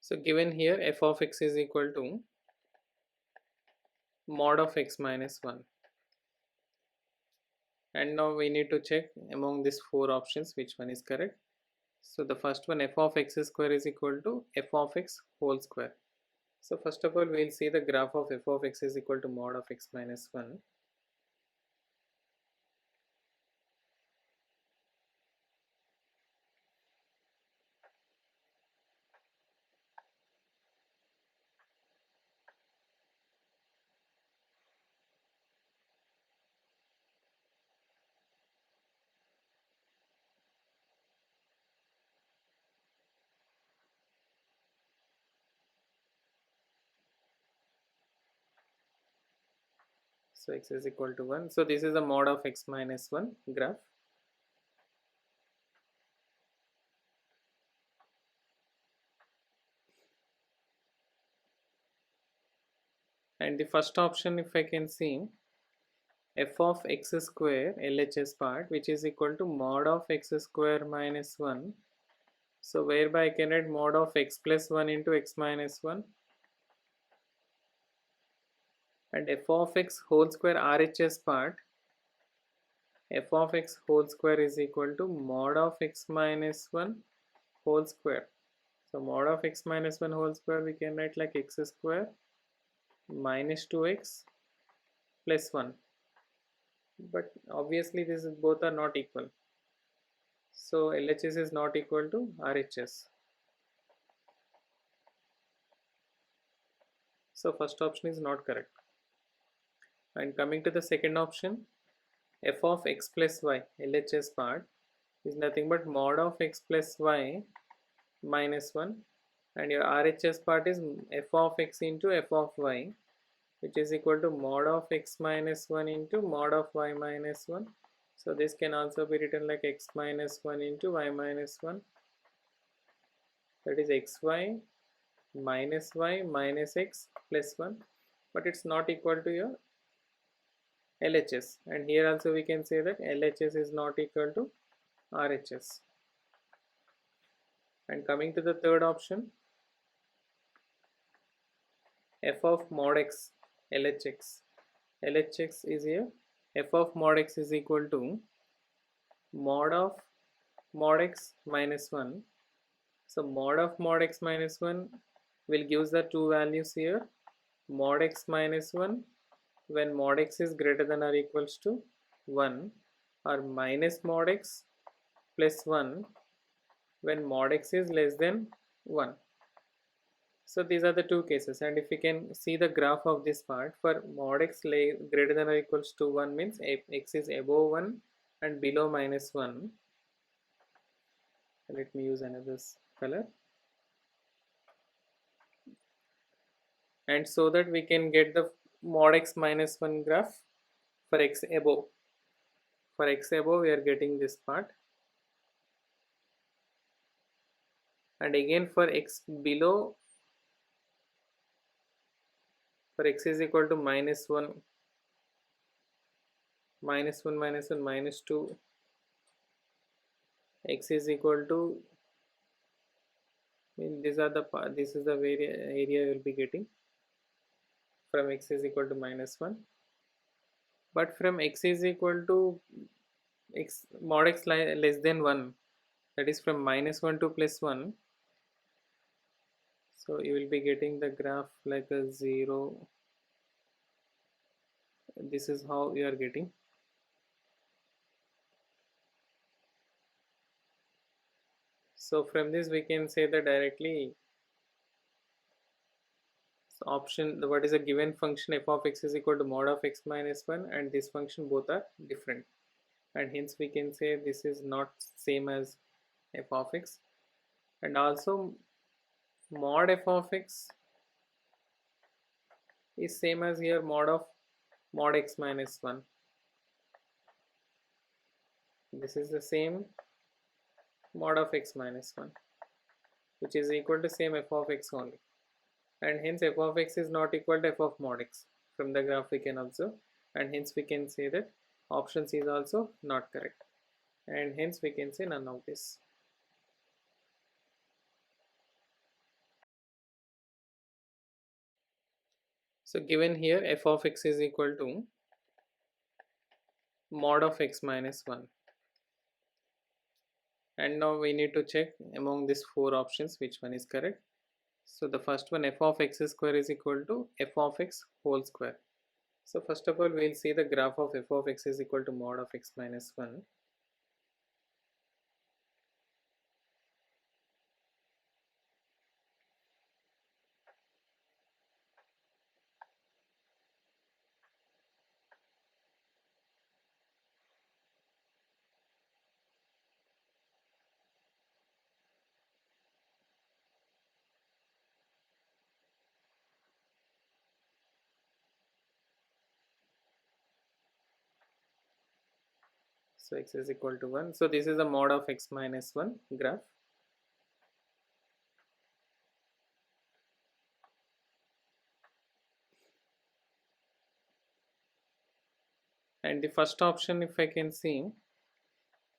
So given here f of x is equal to mod of x minus 1, and now we need to check among these four options which one is correct. So the first one, f of x square is equal to f of x whole square. So first of all we will see the graph of f of x is equal to mod of x minus 1. So x is equal to 1. So this is the mod of x minus 1 graph. And the first option, if I can see, f of x square LHS part, which is equal to mod of x square minus 1. So whereby I can write mod of x plus 1 into x minus 1, and f of x whole square RHS part, f of x whole square is equal to mod of x minus 1 whole square. So mod of x minus 1 whole square we can write like x square minus 2x plus 1. But obviously this is, both are not equal. So LHS is not equal to RHS. So first option is not correct. And coming to the second option, f of x plus y LHS part is nothing but mod of x plus y minus 1, and your RHS part is f of x into f of y, which is equal to mod of x minus 1 into mod of y minus 1. So this can also be written like x minus 1 into y minus 1, that is xy minus y minus x plus 1, but it's not equal to your LHS, and here also we can say that LHS is not equal to RHS. And coming to the third option, f of mod x LHX. LHX is here, f of mod x is equal to mod of mod x minus 1. So mod of mod x minus 1 will give the two values here, mod x minus 1 when mod x is greater than or equals to 1, or minus mod x plus 1 when mod x is less than 1. So these are the two cases, and if we can see the graph of this part, for mod x greater than or equals to 1 means x is above 1 and below minus 1. Let me use another color, and so that we can get the mod x minus 1 graph for x above. For x above we are getting this part, and again for x below, for x is equal to minus 1, minus 1, minus 1, minus 2, x is equal to, these are the this is the area you will be getting from x is equal to minus 1. But from x is equal to x mod x less than 1, that is from minus 1 to plus 1, so you will be getting the graph like a 0. This is how you are getting. So from this we can say that directly option, what is a given function f of x is equal to mod of x minus 1, and this function both are different, and hence we can say this is not same as f of x. And also mod f of x is same as here mod of mod x minus 1. This is the same mod of x minus 1, which is equal to same f of x only, and hence f of x is not equal to f of mod x. From the graph we can observe, and hence we can say that option C is also not correct, and hence we can say none of this. So given here f of x is equal to mod of x minus 1, and now we need to check among these four options which one is correct. So the first one, f of x square is equal to f of x whole square. So first of all we will see the graph of f of x is equal to mod of x minus 1. So x is equal to 1. So this is the mod of x minus 1 graph. And the first option, if I can see,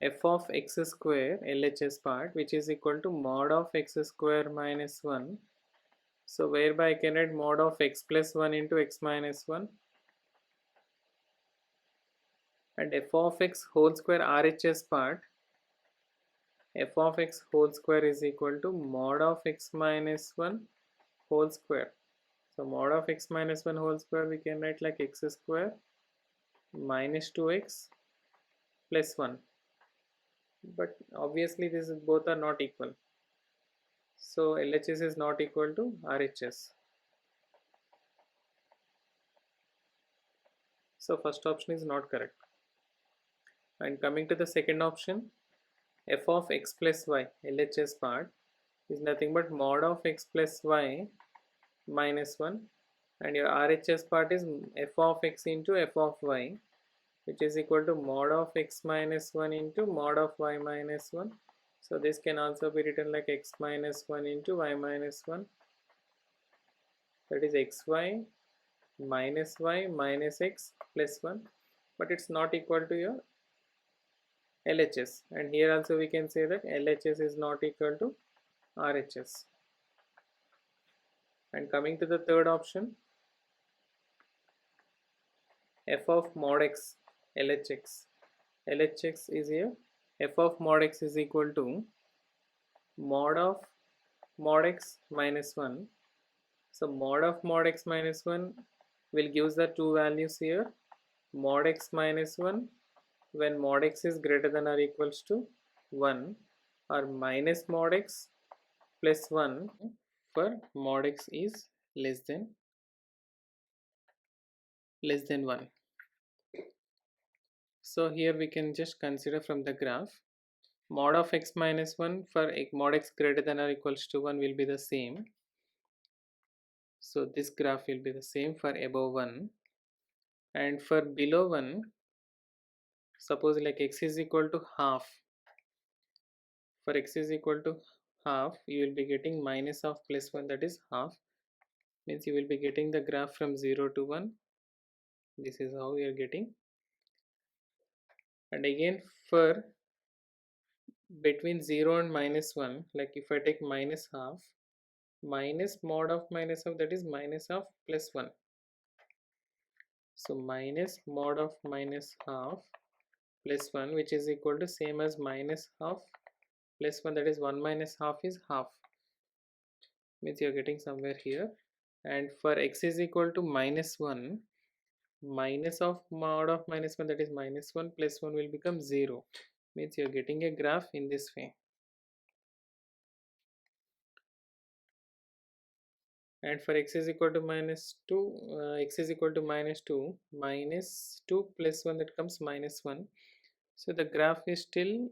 f of x square LHS part, which is equal to mod of x square minus 1. So whereby I can write mod of x plus 1 into x minus 1, and f of x whole square RHS part, f of x whole square is equal to mod of x minus 1 whole square. So mod of x minus 1 whole square we can write like x square minus 2x plus 1, but obviously this is both are not equal, so LHS is not equal to RHS. So first option is not correct. And coming to the second option, f of x plus y LHS part is nothing but mod of x plus y minus 1, and your RHS part is f of x into f of y, which is equal to mod of x minus 1 into mod of y minus 1. So this can also be written like x minus 1 into y minus 1, that is xy minus y minus x plus 1, but it's not equal to your LHS, and here also we can say that LHS is not equal to RHS. And coming to the third option, f of mod x LHX. LHX is here, f of mod x is equal to mod of mod x minus 1. So mod of mod x minus 1 will give the two values here, mod x minus 1 when mod x is greater than or equals to 1, or minus mod x plus 1 for mod x is less than 1. So here we can just consider from the graph, mod of x minus 1 for mod x greater than or equals to 1 will be the same. So this graph will be the same for above 1, and for below 1, suppose like x is equal to half. For x is equal to half, you will be getting minus of plus 1, that is half, means you will be getting the graph from 0 to 1. This is how we are getting. And again for between 0 and minus 1, like if I take minus half, minus mod of minus half, that is minus of plus 1. So minus mod of minus half plus 1, which is equal to same as minus half plus 1, that is 1 minus half is half, means you are getting somewhere here. And for x is equal to minus 1, minus of mod of minus 1, that is minus 1 plus 1 will become 0, means you are getting a graph in this way. And for x is equal to minus 2, x is equal to minus 2, minus 2 plus 1, that comes minus 1. So the graph is still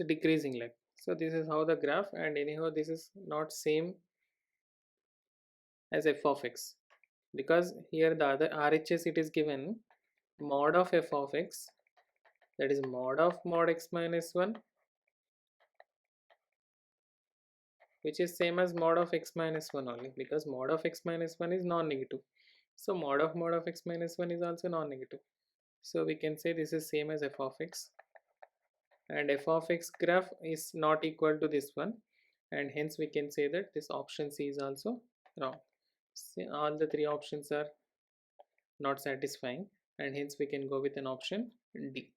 decreasing, like so. This is how the graph, and anyhow this is not same as f of x, because here the other RHS it is given mod of f of x, that is mod of mod x minus 1, which is same as mod of x minus 1 only, because mod of x minus 1 is non-negative. So mod of x minus 1 is also non-negative. So we can say this is same as f of x, and f of x graph is not equal to this one, and hence we can say that this option C is also wrong. See, all the three options are not satisfying, and hence we can go with an option D.